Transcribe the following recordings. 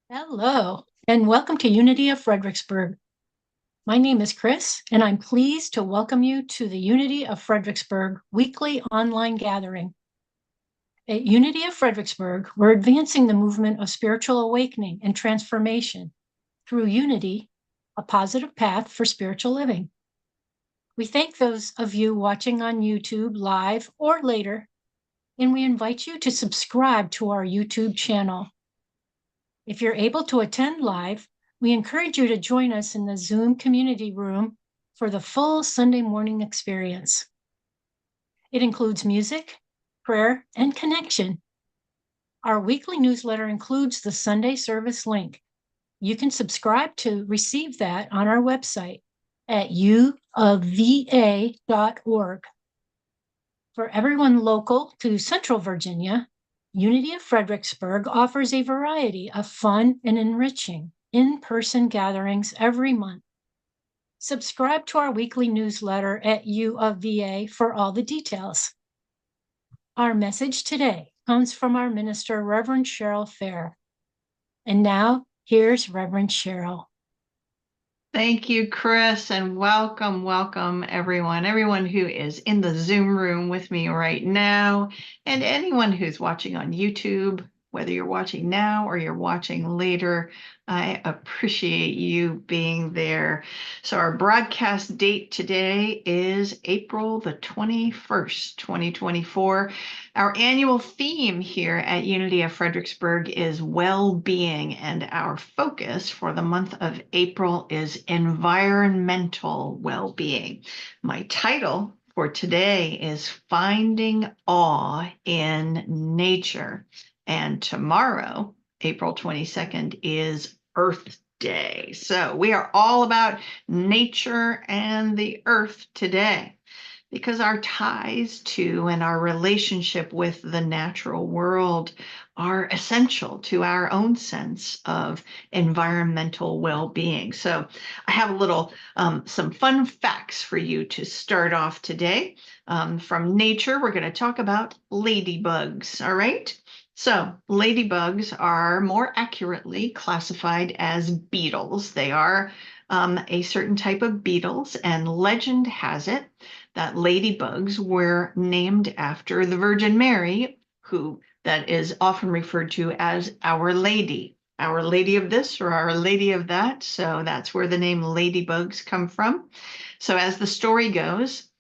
Hello, and welcome to Unity of Fredericksburg. My name is Chris, and I'm pleased to welcome you to the Unity of Fredericksburg weekly online gathering. At Unity of Fredericksburg, we're advancing the movement of spiritual awakening and transformation through unity, a positive path for spiritual living. We thank those of you watching on YouTube live or later, and we invite you to subscribe to our YouTube channel. If you're able to attend live, we encourage you to join us in the Zoom community room for the full Sunday morning experience. It includes music, prayer, and connection. Our weekly newsletter includes the Sunday service link. You can subscribe to receive that on our website at uofva.org. For everyone local to Central Virginia, Unity of Fredericksburg offers a variety of fun and enriching in-person gatherings every month. Subscribe to our weekly newsletter at uofva for all the details. Our message today comes from our minister, Reverend Cheryl Fair. And now, here's Reverend Cheryl. Thank you, Chris, and welcome, everyone who is in the Zoom room with me right now, and anyone who's watching on YouTube, whether you're watching now or you're watching later. I appreciate you being there. So our broadcast date today is April the 21st, 2024. Our annual theme here at Unity of Fredericksburg is well-being, and our focus for the month of April is environmental well-being. My title for today is Finding Awe in Nature, and tomorrow, April 22nd, is Earth Day. So we are all about nature and the earth today, because our ties to and our relationship with the natural world are essential to our own sense of environmental well-being. So I have a little, some fun facts for you to start off today. From nature, we're going to talk about ladybugs, all right? So ladybugs are more accurately classified as beetles. They are a certain type of beetles, and legend has it that ladybugs were named after the Virgin Mary, who that is often referred to as Our Lady of this or Our Lady of that. So that's where the name ladybugs come from. So as the story goes,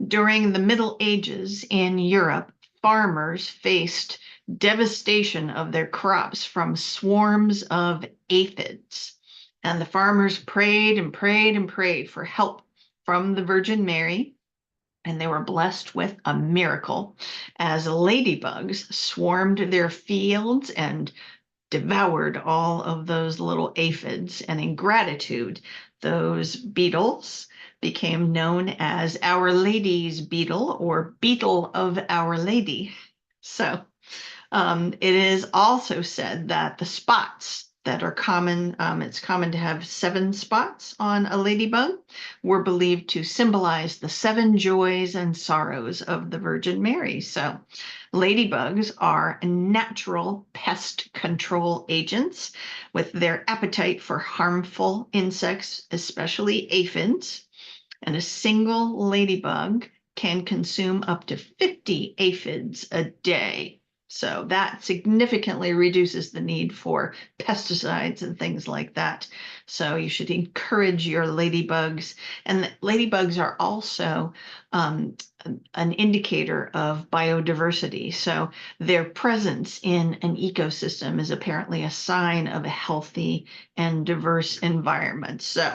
during the Middle Ages in Europe, farmers faced devastation of their crops from swarms of aphids. And the farmers prayed and prayed and prayed for help from the Virgin Mary, and they were blessed with a miracle as ladybugs swarmed their fields and devoured all of those little aphids. And in gratitude, those beetles became known as Our Lady's beetle, or Beetle of Our Lady. So it is also said that the spots that are common, it's common to have 7 spots on a ladybug, were believed to symbolize the 7 joys and sorrows of the Virgin Mary. So ladybugs are natural pest control agents with their appetite for harmful insects, especially aphids. And a single ladybug can consume up to 50 aphids a day. So that significantly reduces the need for pesticides and things like that. So you should encourage your ladybugs. And ladybugs are also an indicator of biodiversity. So their presence in an ecosystem is apparently a sign of a healthy and diverse environment. So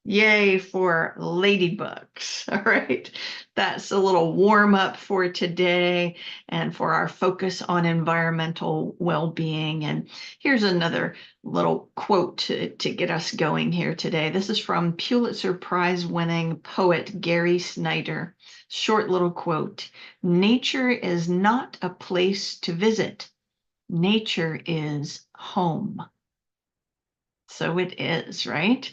yay for ladybugs. All right. That's a little warm up for today and for our focus on environmental well-being. And here's another little quote to get us going here today. This is from Pulitzer Prize winning poet Gary Snyder. Short little quote: "Nature is not a place to visit. Nature is home." So it is, right?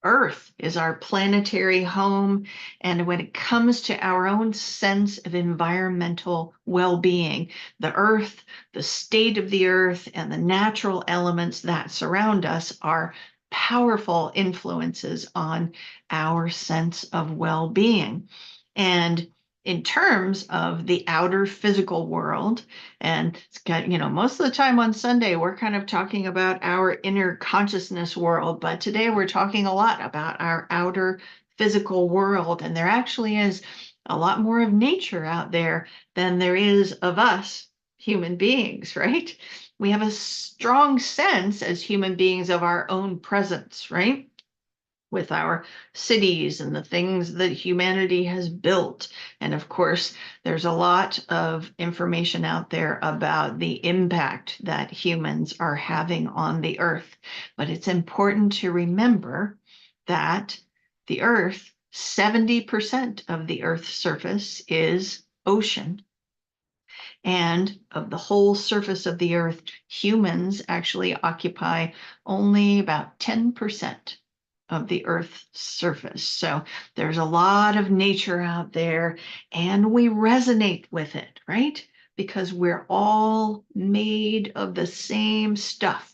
Earth is our planetary home. And when it comes to our own sense of environmental well-being, the Earth, the state of the Earth, and the natural elements that surround us are powerful influences on our sense of well-being. And in terms of the outer physical world, and it's got, most of the time on Sunday, we're kind of talking about our inner consciousness world, but today we're talking a lot about our outer physical world. And there actually is a lot more of nature out there than there is of us human beings, right? We have a strong sense as human beings of our own presence, right? With our cities and the things that humanity has built. And of course, there's a lot of information out there about the impact that humans are having on the earth. But it's important to remember that the earth, 70% of the earth's surface is ocean. And of the whole surface of the earth, humans actually occupy only about 10% of the Earth's surface. So there's a lot of nature out there, and we resonate with it, right? Because we're all made of the same stuff,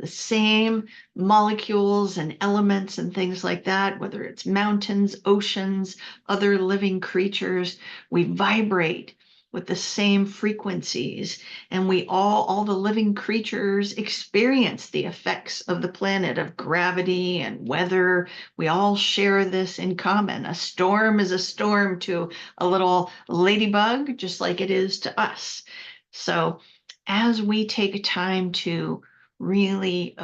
the same molecules and elements and things like that, whether it's mountains, oceans, other living creatures. We vibrate with the same frequencies, and we all the living creatures experience the effects of the planet, of gravity and weather. We all share this in common. A storm is a storm to a little ladybug, just like it is to us. So as we take time to really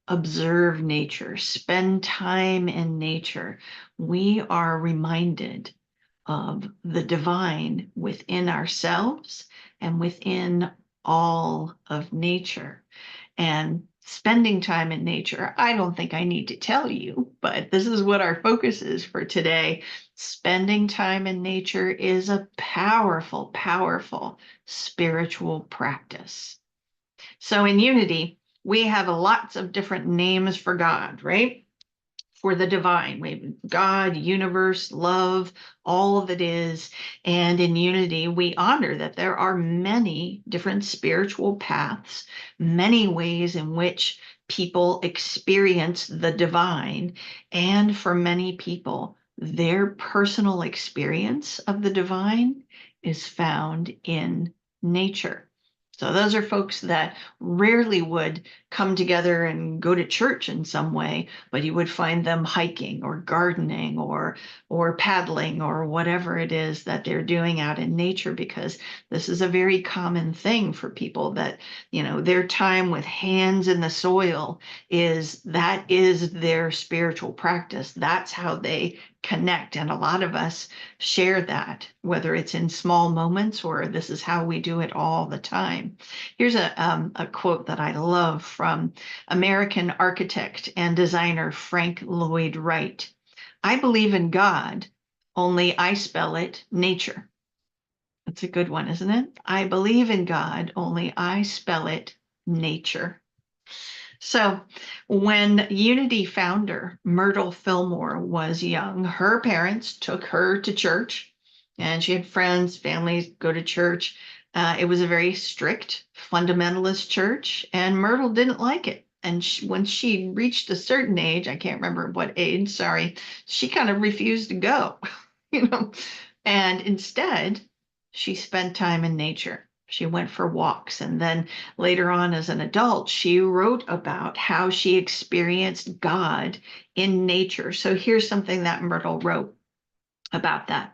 observe nature, spend time in nature, we are reminded of the divine within ourselves and within all of nature. And spending time in nature, I don't think I need to tell you, but this is what our focus is for today. Spending time in nature is a powerful, powerful spiritual practice. So in Unity, we have lots of different names for God, right? For the divine. We have God, universe, love, all that is. And in Unity, we honor that there are many different spiritual paths, many ways in which people experience the divine. And for many people, their personal experience of the divine is found in nature. So those are folks that rarely would come together and go to church in some way, but you would find them hiking or gardening or paddling or whatever it is that they're doing out in nature, because this is a very common thing for people that, their time with hands in the soil is their spiritual practice. That's how they connect. And a lot of us share that, whether it's in small moments or this is how we do it all the time. Here's a quote that I love from American architect and designer Frank Lloyd Wright. "I believe in God, only I spell it nature." That's a good one, isn't it? I believe in God, only I spell it nature. So when Unity founder Myrtle Fillmore was young, her parents took her to church, and she had friends, families go to church. It was a very strict fundamentalist church, and Myrtle didn't like it. And when she reached a certain age, I can't remember what age, sorry, she kind of refused to go, you know. And instead, she spent time in nature. She went for walks. And then later on, as an adult, she wrote about how she experienced God in nature. So here's something that Myrtle wrote about that.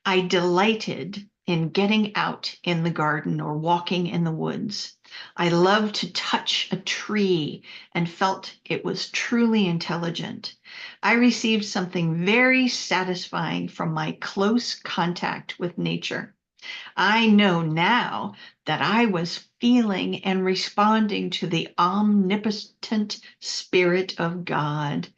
"I delighted in getting out in the garden or walking in the woods. I loved to touch a tree and felt it was truly intelligent. I received something very satisfying from my close contact with nature. I know now that I was feeling and responding to the omnipotent Spirit of God.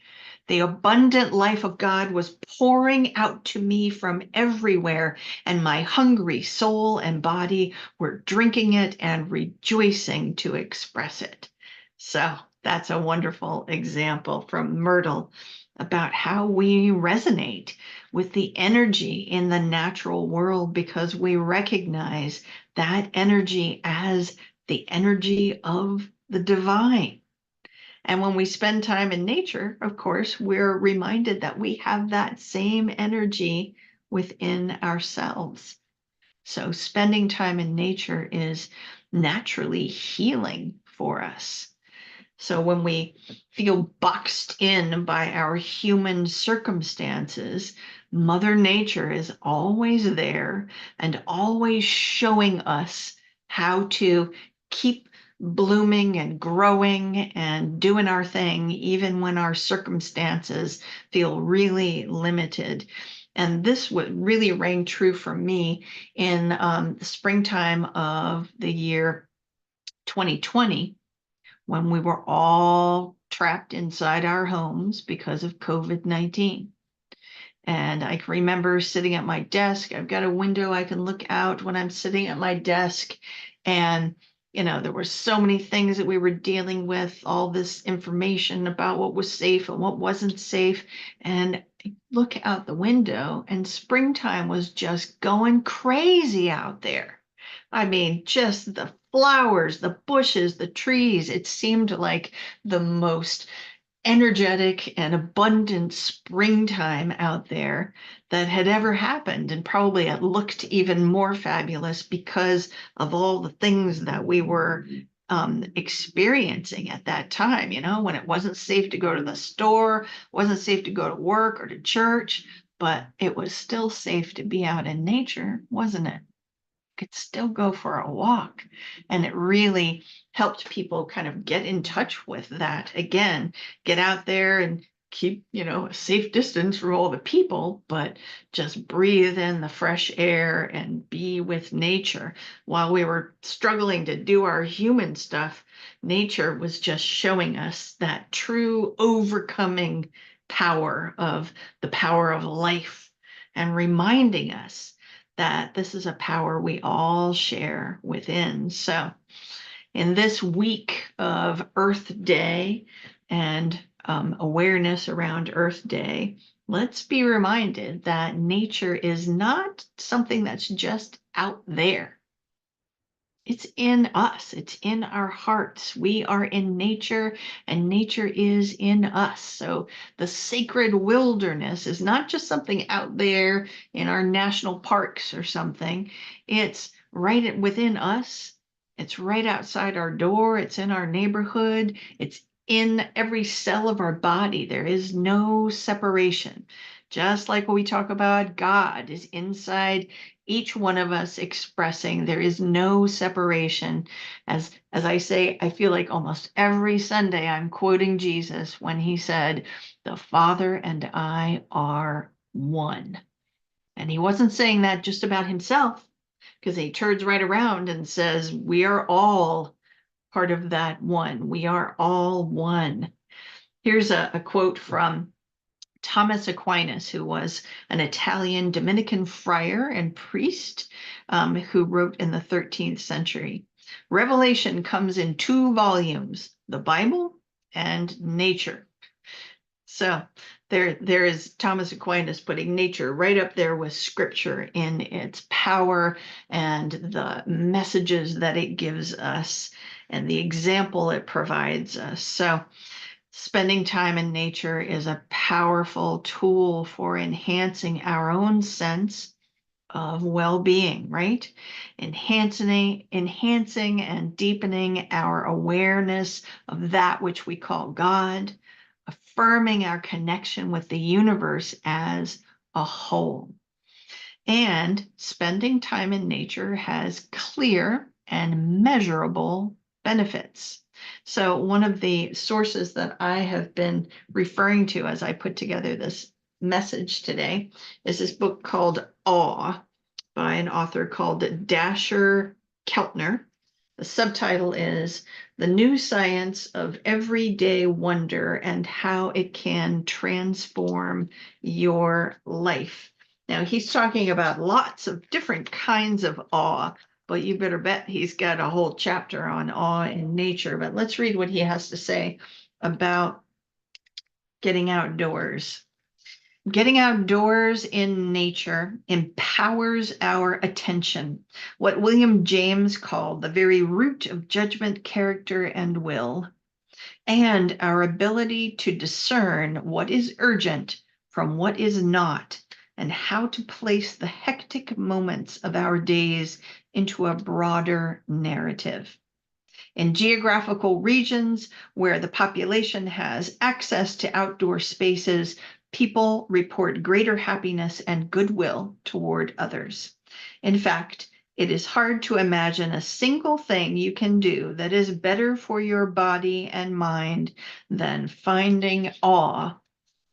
The abundant life of God was pouring out to me from everywhere, and my hungry soul and body were drinking it and rejoicing to express it." So that's a wonderful example from Myrtle. about how we resonate with the energy in the natural world because we recognize that energy as the energy of the divine. And when we spend time in nature, of course, we're reminded that we have that same energy within ourselves. So spending time in nature is naturally healing for us. So when we feel boxed in by our human circumstances, Mother Nature is always there and always showing us how to keep blooming and growing and doing our thing, even when our circumstances feel really limited. And this would really rang true for me in the springtime of the year 2020 when we were all trapped inside our homes because of COVID-19. And I can remember sitting at my desk. I've got a window I can look out when I'm sitting at my desk. And, there were so many things that we were dealing with, all this information about what was safe and what wasn't safe. And I look out the window, and springtime was just going crazy out there. I mean, just the flowers, the bushes, the trees. It seemed like the most energetic and abundant springtime out there that had ever happened. And probably it looked even more fabulous because of all the things that we were experiencing at that time, when it wasn't safe to go to the store, wasn't safe to go to work or to church, but it was still safe to be out in nature, wasn't it? Could still go for a walk. And it really helped people kind of get in touch with that again, get out there and keep, a safe distance from all the people, but just breathe in the fresh air and be with nature. While we were struggling to do our human stuff, nature was just showing us that true overcoming power of the power of life and reminding us that this is a power we all share within. So, in this week of Earth Day and awareness around Earth Day, let's be reminded that nature is not something that's just out there. It's in us. It's in our hearts. We are in nature and nature is in us. So the sacred wilderness is not just something out there in our national parks or something. It's right within us. It's right outside our door. It's in our neighborhood. It's in every cell of our body. There is no separation. Just like when we talk about God is inside each one of us expressing there is no separation. As I say, I feel like almost every Sunday I'm quoting Jesus when he said, "The Father and I are one." And he wasn't saying that just about himself, because he turns right around and says, we are all part of that one. We are all one. Here's a quote from Thomas Aquinas, who was an Italian Dominican friar and priest who wrote in the 13th century. Revelation comes in two volumes, the Bible and nature. So there is Thomas Aquinas putting nature right up there with scripture in its power and the messages that it gives us and the example it provides us. So spending time in nature is a powerful tool for enhancing our own sense of well-being, right? Enhancing and deepening our awareness of that which we call God, affirming our connection with the universe as a whole. And spending time in nature has clear and measurable benefits. So one of the sources that I have been referring to as I put together this message today is this book called Awe by an author called Dasher Keltner. The subtitle is The New Science of Everyday Wonder and How It Can Transform Your Life. Now, he's talking about lots of different kinds of awe, but you better bet he's got a whole chapter on awe in nature. But let's read what he has to say about getting outdoors. Getting outdoors in nature empowers our attention, what William James called the very root of judgment, character, and will, and our ability to discern what is urgent from what is not, and how to place the hectic moments of our days into a broader narrative. In geographical regions where the population has access to outdoor spaces, people report greater happiness and goodwill toward others. In fact, it is hard to imagine a single thing you can do that is better for your body and mind than finding awe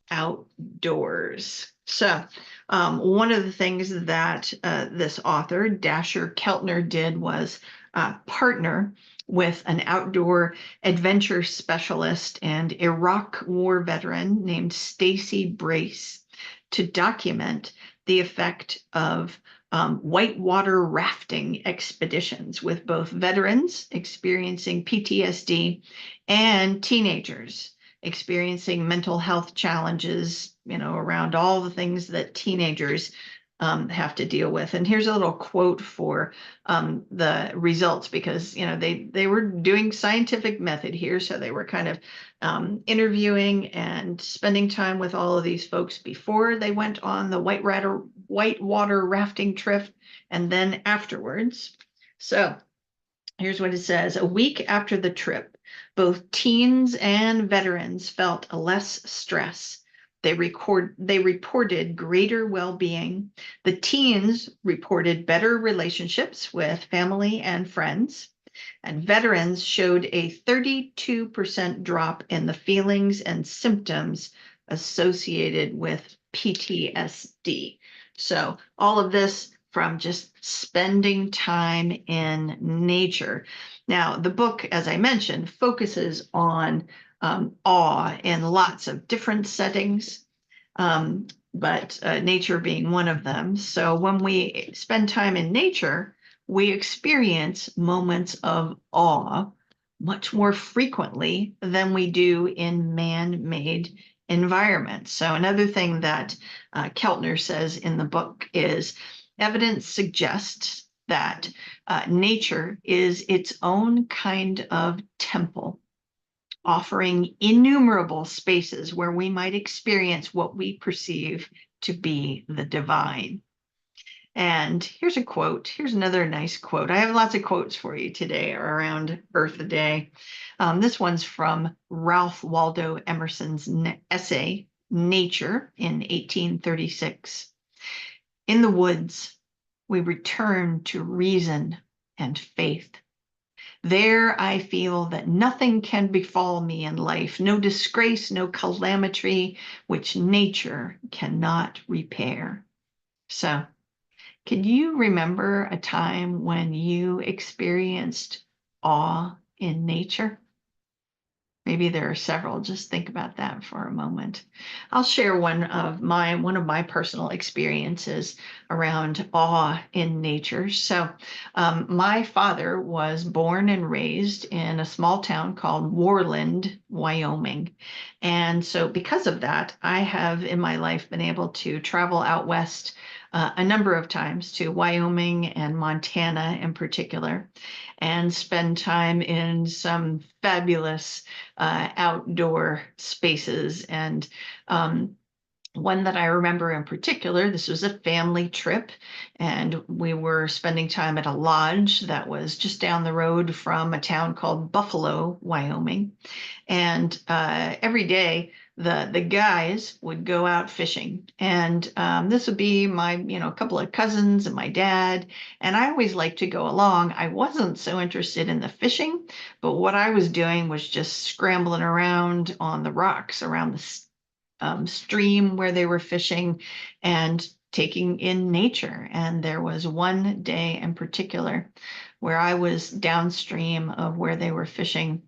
outdoors. So, one of the things that this author, Dasher Keltner, did was partner with an outdoor adventure specialist and Iraq War veteran named Stacy Brace to document the effect of whitewater rafting expeditions with both veterans experiencing PTSD and teenagers experiencing mental health challenges, around all the things that teenagers have to deal with. And here's a little quote for the results, because they were doing scientific method here, so they were kind of interviewing and spending time with all of these folks before they went on the whitewater rafting trip, and then afterwards. So here's what it says. A week after the trip, both teens and veterans felt less stress. They reported greater well-being. The teens reported better relationships with family and friends. And veterans showed a 32% drop in the feelings and symptoms associated with PTSD. So all of this from just spending time in nature. Now, the book, as I mentioned, focuses on awe in lots of different settings, but nature being one of them. So when we spend time in nature, we experience moments of awe much more frequently than we do in man-made environments. So another thing that Keltner says in the book is evidence suggests that nature is its own kind of temple, offering innumerable spaces where we might experience what we perceive to be the divine. And here's a quote. Here's another nice quote. I have lots of quotes for you today around Earth Day. This one's from Ralph Waldo Emerson's essay, Nature, in 1836. In the woods, we return to reason and faith. There I feel that nothing can befall me in life, no disgrace, no calamity, which nature cannot repair. So, can you remember a time when you experienced awe in nature? Maybe there are several. Just think about that for a moment. I'll share one of my personal experiences around awe in nature. So, my father was born and raised in a small town called Worland, Wyoming. And so because of that, I have in my life been able to travel out west a number of times to Wyoming and Montana in particular, and spend time in some fabulous outdoor spaces. And one that I remember in particular, this was a family trip, and we were spending time at a lodge that was just down the road from a town called Buffalo, Wyoming. And every day, the guys would go out fishing, and this would be my a couple of cousins and my dad, and I always liked to go along. I wasn't so interested in the fishing, but what I was doing was just scrambling around on the rocks around the stream where they were fishing and taking in nature. And there was one day in particular where I was downstream of where they were fishing,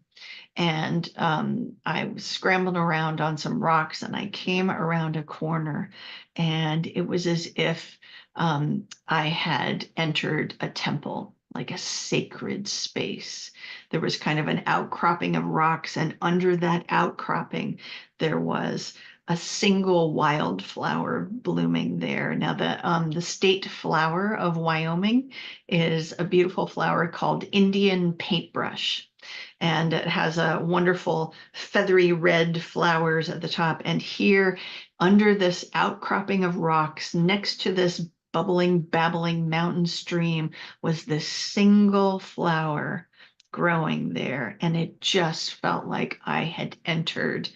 and I was scrambling around on some rocks, and I came around a corner, and it was as if I had entered a temple. like a sacred space. There was kind of an outcropping of rocks, and under that outcropping, there was a single wildflower blooming there. Now, the state flower of Wyoming is a beautiful flower called Indian paintbrush. And it has a wonderful feathery red flowers at the top. And here, under this outcropping of rocks, next to this bubbling, babbling mountain stream, was this single flower growing there. And it just felt like I had entered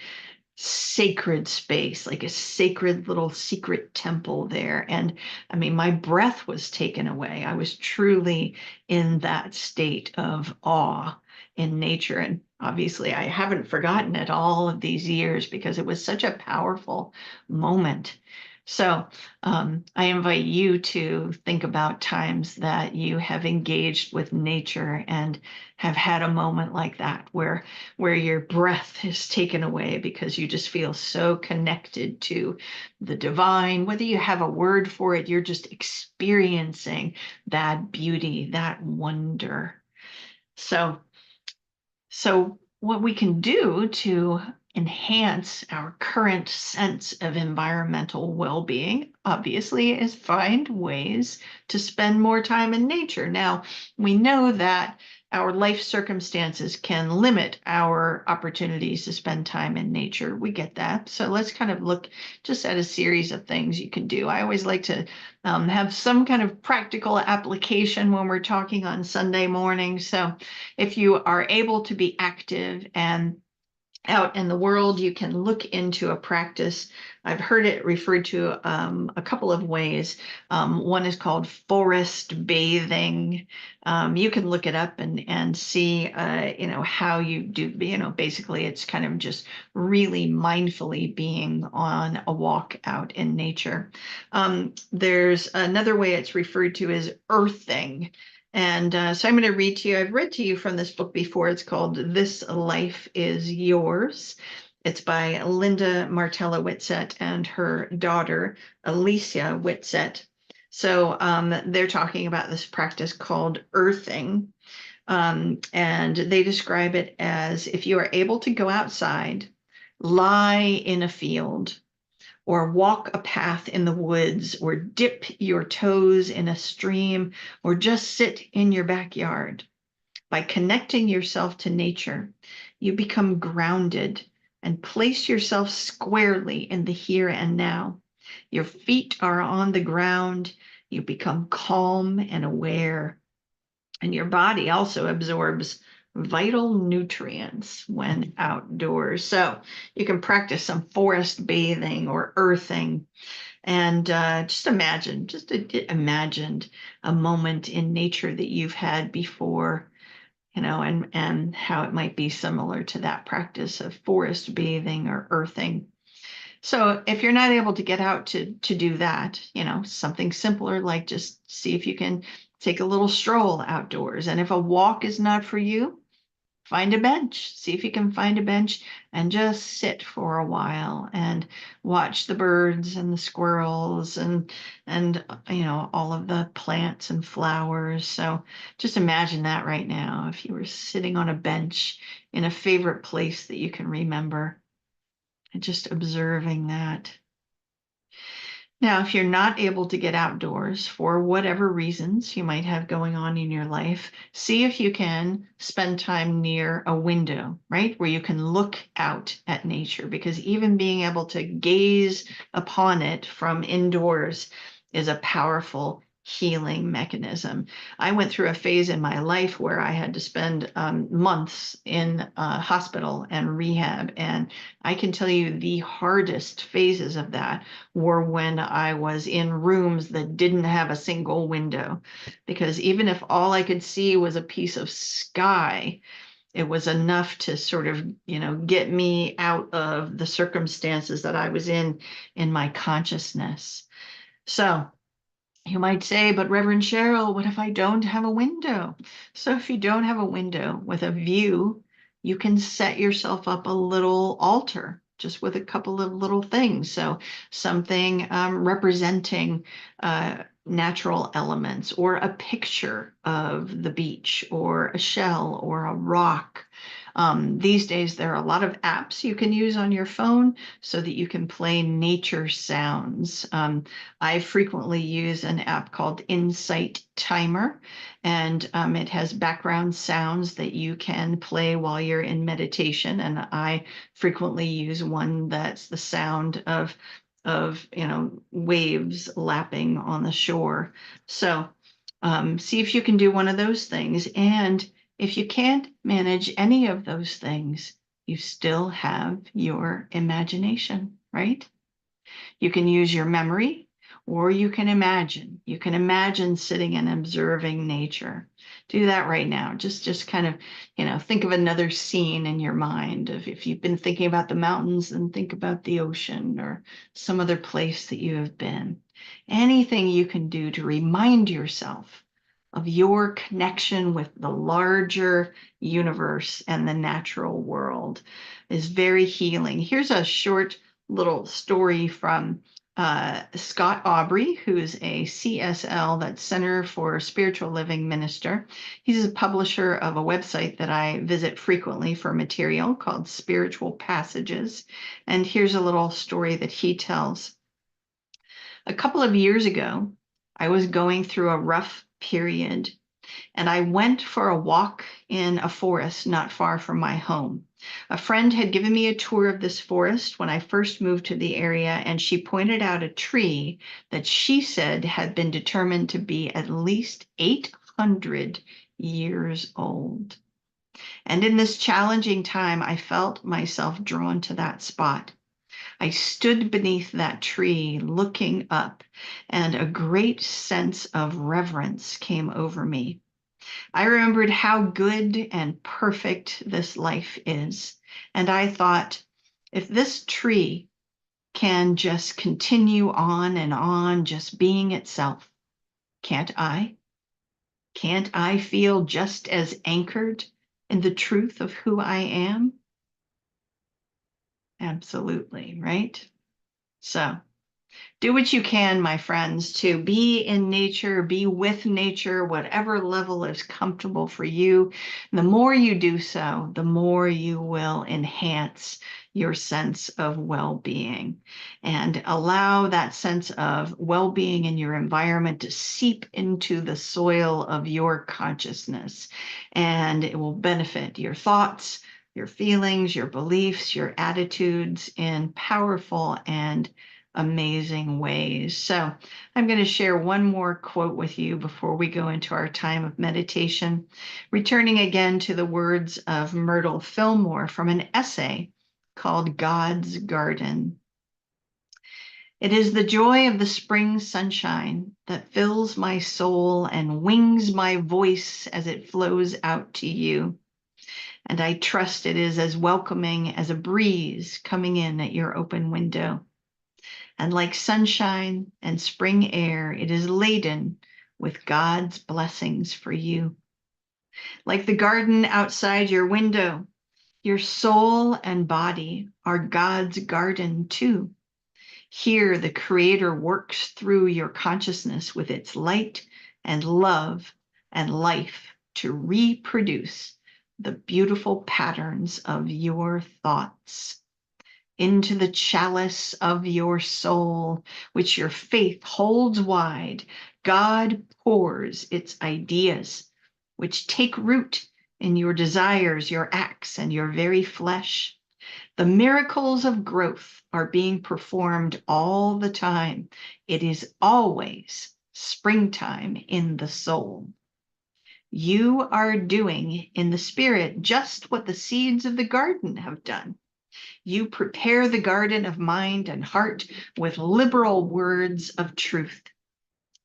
sacred space, like a sacred little secret temple there. And I mean, my breath was taken away. I was truly in that state of awe in nature. And obviously, I haven't forgotten it all of these years because it was such a powerful moment. So I invite you to think about times that you have engaged with nature and have had a moment like that where your breath is taken away because you just feel so connected to the divine. Whether you have a word for it, you're just experiencing that beauty, that wonder. So what we can do to enhance our current sense of environmental well-being, obviously, is find ways to spend more time in nature. Now, we know that our life circumstances can limit our opportunities to spend time in nature. We get that. So let's kind of look just at a series of things you can do. I always like to have some kind of practical application when we're talking on Sunday morning. So if you are able to be active and out in the world, you can look into a practice. I've heard it referred to a couple of ways. One is called forest bathing. You can look it up and see, how you do. Basically, it's kind of just really mindfully being on a walk out in nature. There's another way it's referred to as earthing. And so I'm going to read to you. I've read to you from this book before. It's called This Life is Yours. It's by Linda Martella Whitsett and her daughter, Alicia Whitsett. So they're talking about this practice called earthing. And they describe it as if you are able to go outside, lie in a field, or walk a path in the woods, or dip your toes in a stream, or just sit in your backyard. By connecting yourself to nature, you become grounded and place yourself squarely in the here and now. Your feet are on the ground, you become calm and aware, and your body also absorbs vital nutrients when outdoors. So you can practice some forest bathing or earthing, and just imagined a moment in nature that you've had before, and how it might be similar to that practice of forest bathing or earthing. So if you're not able to get out to do that, something simpler, like just see if you can take a little stroll outdoors. And if a walk is not for you, find a bench. See if you can find a bench and just sit for a while and watch the birds and the squirrels and all of the plants and flowers. So just imagine that right now, if you were sitting on a bench in a favorite place that you can remember, and just observing that. Now, if you're not able to get outdoors for whatever reasons you might have going on in your life, see if you can spend time near a window, right? Where you can look out at nature, because even being able to gaze upon it from indoors is a powerful healing mechanism. I went through a phase in my life where I had to spend months in hospital and rehab. And I can tell you the hardest phases of that were when I was in rooms that didn't have a single window, because even if all I could see was a piece of sky, it was enough to sort of, get me out of the circumstances that I was in my consciousness. So you might say, but Reverend Cheryl, what if I don't have a window? So if you don't have a window with a view, you can set yourself up a little altar just with a couple of little things. So something representing natural elements, or a picture of the beach, or a shell, or a rock. These days, there are a lot of apps you can use on your phone so that you can play nature sounds. I frequently use an app called Insight Timer, and it has background sounds that you can play while you're in meditation. And I frequently use one that's the sound of waves lapping on the shore. So see if you can do one of those things. And if you can't manage any of those things, you still have your imagination, right? You can use your memory, or you can imagine. You can imagine sitting and observing nature. Do that right now. Just kind of, think of another scene in your mind. If you've been thinking about the mountains, then think about the ocean or some other place that you have been. Anything you can do to remind yourself of your connection with the larger universe and the natural world is very healing. Here's a short little story from Scott Aubrey, who's a CSL, that's Center for Spiritual Living Minister. He's a publisher of a website that I visit frequently for material called Spiritual Passages. And here's a little story that he tells. A couple of years ago, I was going through a rough period, and I went for a walk in a forest not far from my home. A friend had given me a tour of this forest when I first moved to the area, and she pointed out a tree that she said had been determined to be at least 800 years old. And in this challenging time, I felt myself drawn to that spot. I stood beneath that tree looking up, and a great sense of reverence came over me. I remembered how good and perfect this life is. And I thought, if this tree can just continue on and on, just being itself, can't I? Can't I feel just as anchored in the truth of who I am? Absolutely, right? So do what you can, my friends, to be in nature, be with nature, whatever level is comfortable for you. And the more you do so, the more you will enhance your sense of well-being and allow that sense of well-being in your environment to seep into the soil of your consciousness. And it will benefit your thoughts, your feelings, your beliefs, your attitudes in powerful and amazing ways. So I'm going to share one more quote with you before we go into our time of meditation, returning again to the words of Myrtle Fillmore from an essay called God's Garden. It is the joy of the spring sunshine that fills my soul and wings my voice as it flows out to you. And I trust it is as welcoming as a breeze coming in at your open window. And like sunshine and spring air, it is laden with God's blessings for you. Like the garden outside your window, your soul and body are God's garden too. Here, the Creator works through your consciousness with its light and love and life to reproduce the beautiful patterns of your thoughts. Into the chalice of your soul, which your faith holds wide, God pours its ideas, which take root in your desires, your acts, and your very flesh. The miracles of growth are being performed all the time. It is always springtime in the soul. You are doing in the spirit just what the seeds of the garden have done. You prepare the garden of mind and heart with liberal words of truth.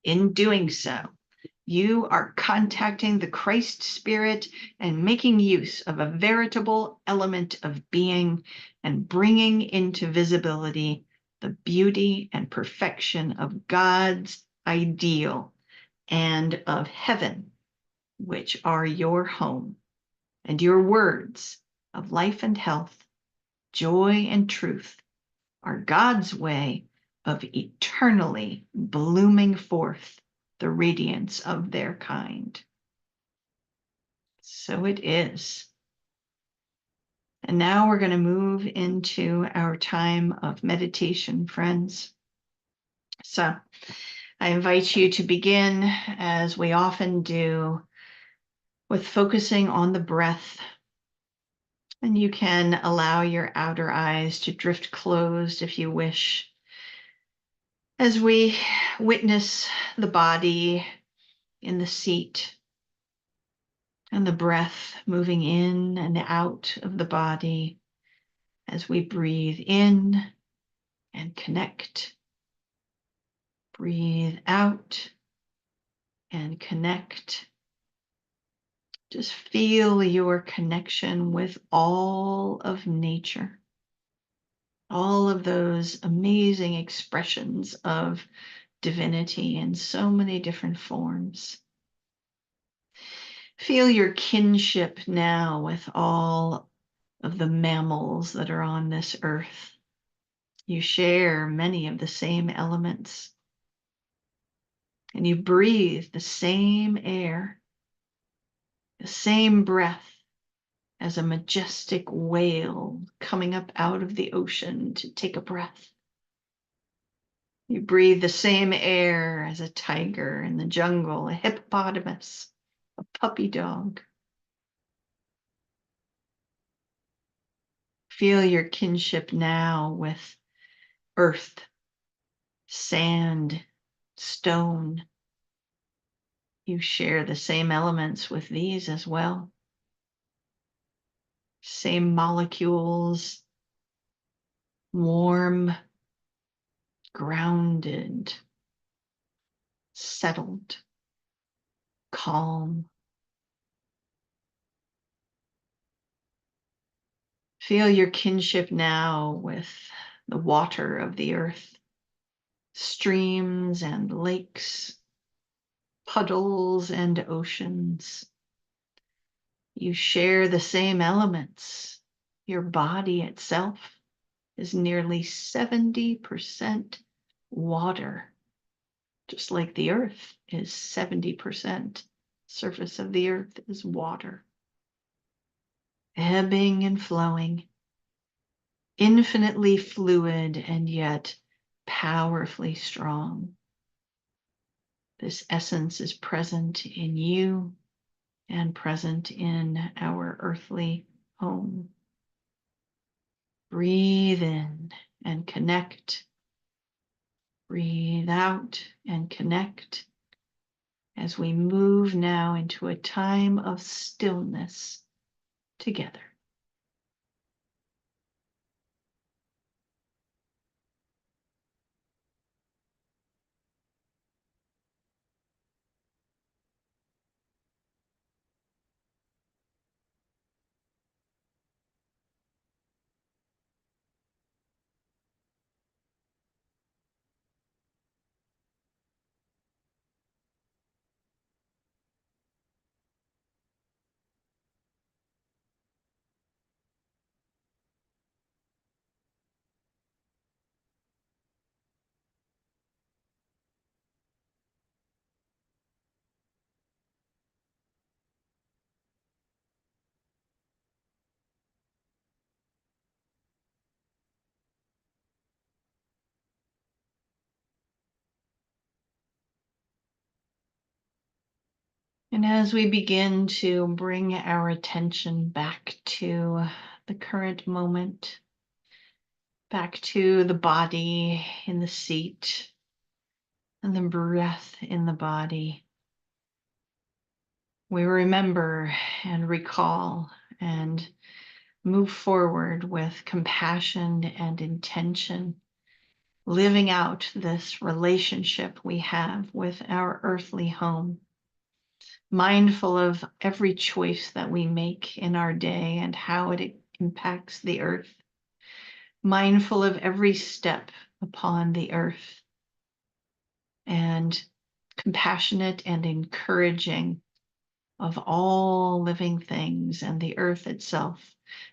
In doing so, you are contacting the Christ Spirit and making use of a veritable element of being and bringing into visibility the beauty and perfection of God's ideal and of heaven, which are your home, and your words of life and health, joy and truth are God's way of eternally blooming forth the radiance of their kind. So it is. And now we're going to move into our time of meditation, friends. So I invite you to begin, as we often do, with focusing on the breath. And you can allow your outer eyes to drift closed if you wish, as we witness the body in the seat and the breath moving in and out of the body as we breathe in and connect, breathe out and connect. Just feel your connection with all of nature, all of those amazing expressions of divinity in so many different forms. Feel your kinship now with all of the mammals that are on this earth. You share many of the same elements, and you breathe the same air, the same breath as a majestic whale coming up out of the ocean to take a breath. You breathe the same air as a tiger in the jungle, a hippopotamus, a puppy dog. Feel your kinship now with earth, sand, stone. You share the same elements with these as well. Same molecules, warm, grounded, settled, calm. Feel your kinship now with the water of the earth, streams and lakes, puddles and oceans. You share the same elements. Your body itself is nearly 70% water, just like the earth is 70%. Surface of the earth is water, ebbing and flowing, infinitely fluid and yet powerfully strong. This essence is present in you and present in our earthly home. Breathe in and connect. Breathe out and connect as we move now into a time of stillness together. And as we begin to bring our attention back to the current moment, back to the body in the seat and the breath in the body, we remember and recall and move forward with compassion and intention, living out this relationship we have with our earthly home, mindful of every choice that we make in our day and how it impacts the earth, mindful of every step upon the earth, and compassionate and encouraging of all living things and the earth itself,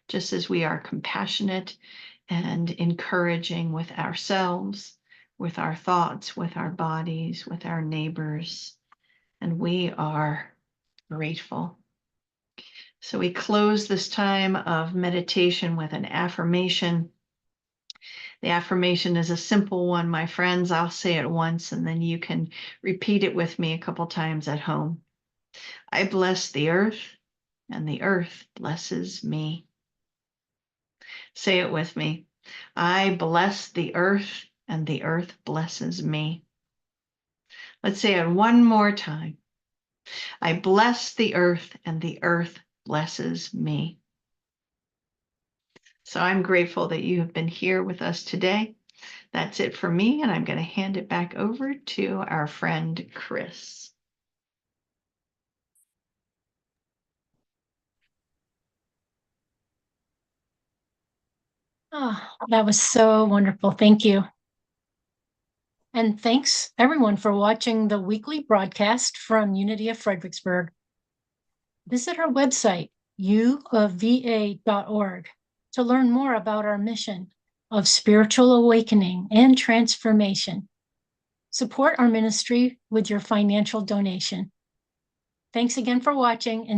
just as we are compassionate and encouraging with ourselves, with our thoughts, with our bodies, with our neighbors, and we are grateful. So we close this time of meditation with an affirmation. The affirmation is a simple one, my friends. I'll say it once and then you can repeat it with me a couple times at home. I bless the earth and the earth blesses me. Say it with me. I bless the earth and the earth blesses me. Let's say it one more time. I bless the earth and the earth blesses me. So I'm grateful that you have been here with us today. That's it for me, and I'm going to hand it back over to our friend Chris. Oh, that was so wonderful. Thank you. And thanks everyone for watching the weekly broadcast from Unity of Fredericksburg. Visit our website, uofva.org, to learn more about our mission of spiritual awakening and transformation. Support our ministry with your financial donation. Thanks again for watching, and